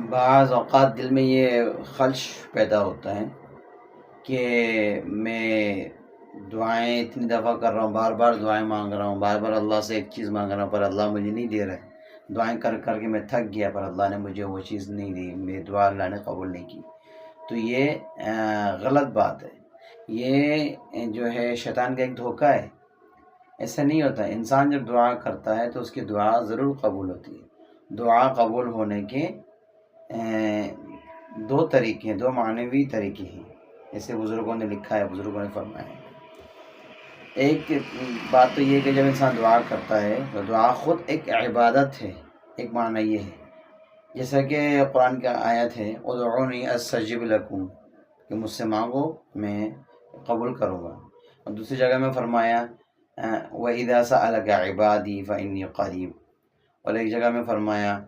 بعض اوقات دل میں یہ خلش پیدا ہوتا ہے کہ میں دعائیں اتنی دفعہ کر رہا ہوں، بار بار دعائیں مانگ رہا ہوں، بار بار اللہ سے ایک چیز مانگ رہا ہوں، پر اللہ مجھے نہیں دے رہا ہے، دعائیں کر کر کے میں تھک گیا، پر اللہ نے مجھے وہ چیز نہیں دی، میری دعا اللہ نے قبول نہیں کی۔ تو یہ غلط بات ہے، یہ جو ہے شیطان کا ایک دھوکہ ہے۔ ایسا نہیں ہوتا، انسان جب دعا کرتا ہے تو اس کی دعا ضرور قبول ہوتی ہے۔ دعا قبول ہونے کے دو طریقے ہیں، دو معنوی طریقے ہیں، جیسے بزرگوں نے لکھا ہے، بزرگوں نے فرمایا ہے۔ ایک بات تو یہ کہ جب انسان دعا کرتا ہے تو دعا خود ایک عبادت ہے، ایک معنی یہ ہے، جیسا کہ قرآن کا آیت ہے ادعونی استجب لکم، کہ مجھ سے مانگو میں قبول کروں گا۔ اور دوسری جگہ میں فرمایا وَإِذَا سَأَلَكَ عِبَادِي فَإِنِّي قَرِيب، اور ایک جگہ میں فرمایا